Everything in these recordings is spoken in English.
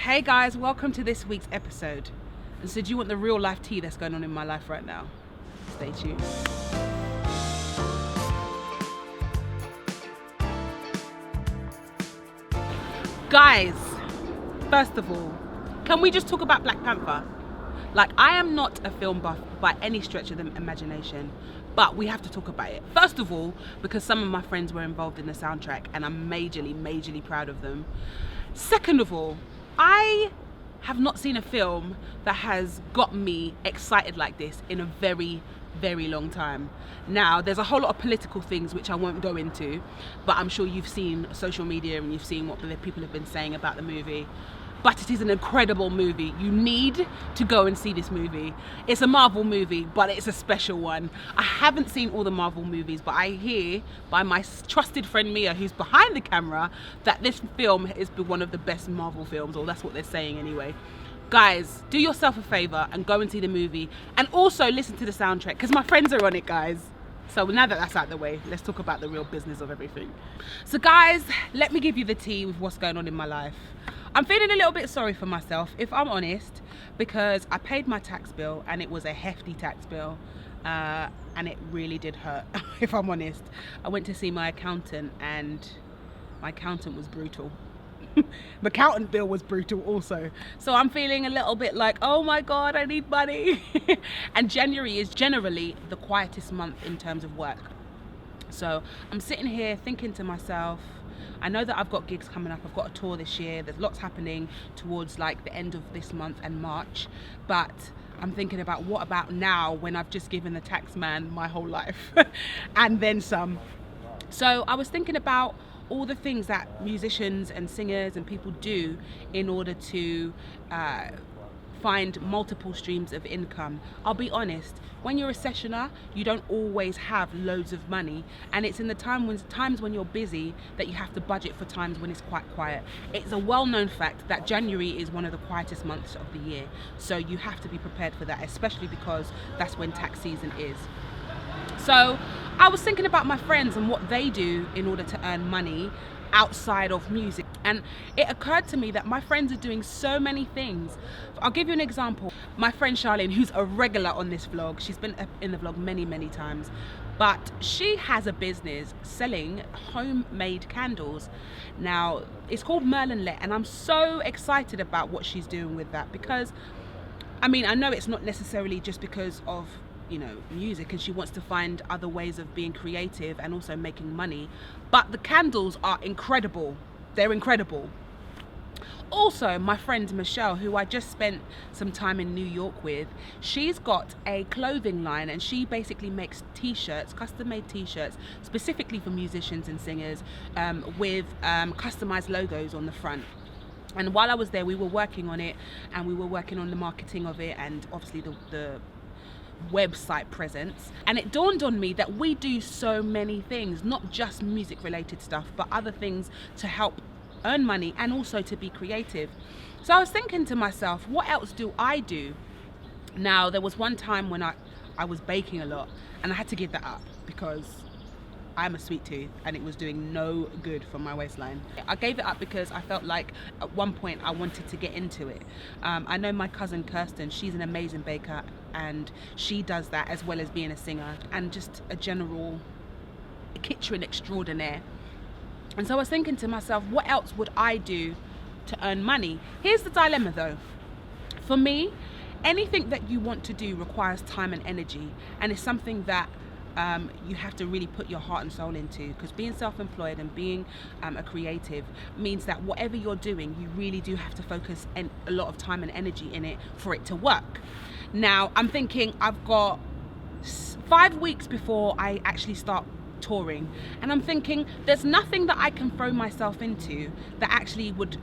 Hey guys, welcome to this week's episode. And so do you want the real life tea that's going on in my life right now? Stay tuned. Guys, first of all, can we just talk about Black Panther? Like, I am not a film buff by any stretch of the imagination, but we have to talk about it. First of all, because some of my friends were involved in the soundtrack and I'm majorly proud of them. Second of all, I have not seen a film that has got me excited like this in a very long time. Now, there's a whole lot of political things which I won't go into, but I'm sure you've seen social media and you've seen what the people have been saying about the movie. But it is an incredible movie. You need to go and see this movie. It's a Marvel movie, but it's a special one. I haven't seen all the Marvel movies, but I hear by my trusted friend Mia, who's behind the camera, that this film is one of the best Marvel films, or that's what they're saying anyway. Guys, do yourself a favor and go and see the movie, and also listen to the soundtrack, because my friends are on it, guys. So now that that's out of the way, let's talk about the real business of everything. So guys, let me give you the tea with what's going on in my life. I'm feeling a little bit sorry for myself, if I'm honest, because I paid my tax bill and it was a hefty tax bill, and it really did hurt, if I'm honest. I went to see my accountant and my accountant was brutal. The accountant bill was brutal also. So I'm feeling a little bit like, oh my God, I need money. And January is generally the quietest month in terms of work. So I'm sitting here thinking to myself, I know that I've got gigs coming up. I've got a tour this year. There's lots happening towards like the end of this month and March. But I'm thinking about what about now when I've just given the tax man my whole life and then some. So I was thinking about all the things that musicians and singers and people do in order to find multiple streams of income. I'll be honest, when you're a sessioner, you don't always have loads of money, and it's in the times when you're busy that you have to budget for times when it's quite quiet. It's a well-known fact that January is one of the quietest months of the year, so you have to be prepared for that, especially because that's when tax season is. So I was thinking about my friends and what they do in order to earn money outside of music, and it occurred to me that my friends are doing so many things. I'll give you an example. My friend Sharlene, who's a regular on this vlog, she's been in the vlog many times, but she has a business selling homemade candles. Now it's called Merleandlette, and I'm so excited about what she's doing with that, because I mean, I know it's not necessarily just because of, you know, music, and she wants to find other ways of being creative and also making money, but the candles are incredible. They're incredible. Also, my friend Michelle, who I just spent some time in New York with, she's got a clothing line, and she basically makes t-shirts, custom-made t-shirts specifically for musicians and singers, with customized logos on the front. And while I was there, we were working on it, and we were working on the marketing of it, and obviously the website presence. And it dawned on me that we do so many things, not just music related stuff, but other things to help earn money and also to be creative. So I was thinking to myself, what else do I do? Now, there was one time when I was baking a lot, and I had to give that up because I'm a sweet tooth and it was doing no good for my waistline. I gave it up because I felt like at one point I wanted to get into it. I know my cousin Kirsten, she's an amazing baker, and she does that as well as being a singer and just a general kitchen extraordinaire. And so I was thinking to myself, what else would I do to earn money? Here's the dilemma though. For me, anything that you want to do requires time and energy, and it's something that you have to really put your heart and soul into, because being self-employed and being a creative means that whatever you're doing, you really do have to focus a lot of time and energy in it for it to work. Now, I'm thinking I've got 5 weeks before I actually start touring, and I'm thinking there's nothing that I can throw myself into that actually would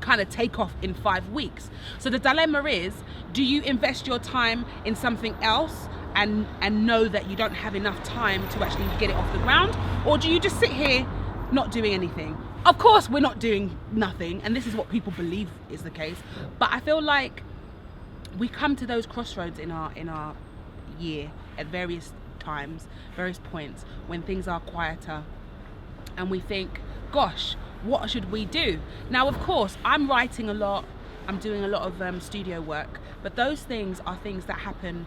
kind of take off in 5 weeks. So the dilemma is, do you invest your time in something else and know that you don't have enough time to actually get it off the ground, or do you just sit here not doing anything? Of course we're not doing nothing, and this is what people believe is the case, but I feel like we come to those crossroads in our year at various times, various points when things are quieter, and we think, gosh, what should we do? Now, of course, I'm writing a lot, I'm doing a lot of studio work, but those things are things that happen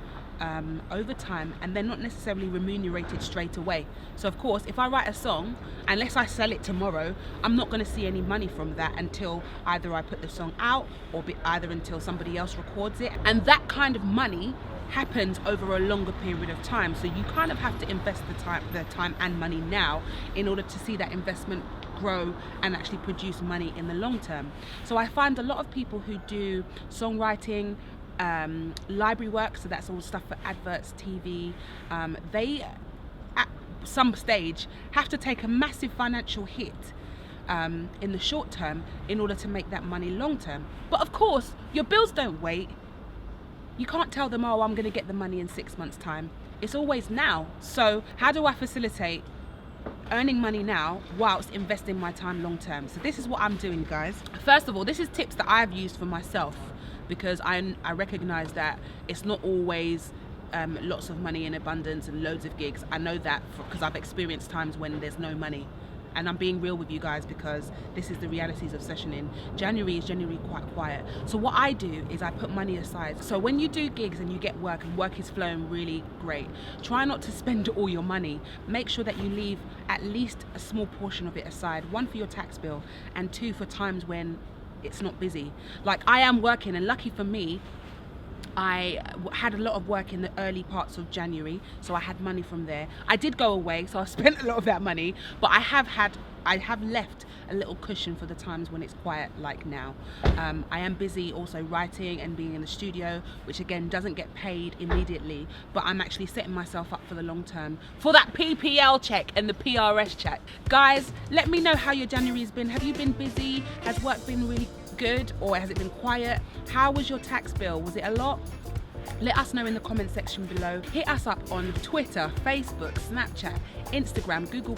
over time, and they're not necessarily remunerated straight away. So of course, if I write a song, unless I sell it tomorrow, I'm not going to see any money from that until either I put the song out, or either until somebody else records it. And that kind of money happens over a longer period of time. So you kind of have to invest the time and money now in order to see that investment grow and actually produce money in the long term. So I find a lot of people who do songwriting, library work, so that's all stuff for adverts, TV, they at some stage have to take a massive financial hit in the short term in order to make that money long term. But of course, your bills don't wait. You can't tell them, oh, I'm going to get the money in 6 months' time. It's always now. So how do I facilitate earning money now whilst investing my time long term? So this is what I'm doing, guys. First of all, this is tips that I've used for myself, because I recognize that it's not always lots of money in abundance and loads of gigs. I know that because I've experienced times when there's no money. And I'm being real with you guys because this is the realities of sessioning. January is generally quite quiet. So what I do is I put money aside. So when you do gigs and you get work and work is flowing really great, try not to spend all your money. Make sure that you leave at least a small portion of it aside. 1 for your tax bill, and 2 for times when it's not busy. Like, I am working, and lucky for me, I had a lot of work in the early parts of January, so I had money from there. I did go away, so I spent a lot of that money, but I have left a little cushion for the times when it's quiet, like now. I am busy also writing and being in the studio, which again doesn't get paid immediately, but I'm actually setting myself up for the long term, for that PPL check and the PRS check. Guys, let me know how your January's been. Have you been busy? Has work been really good, or has it been quiet? How was your tax bill? Was it a lot? Let us know in the comment section below. Hit us up on Twitter, Facebook, Snapchat, Instagram, Google+.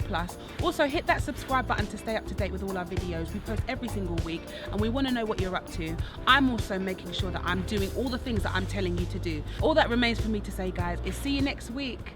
Also hit that subscribe button to stay up to date with all our videos. We post every single week and we want to know what you're up to. I'm also making sure that I'm doing all the things that I'm telling you to do. All that remains for me to say, guys, is see you next week.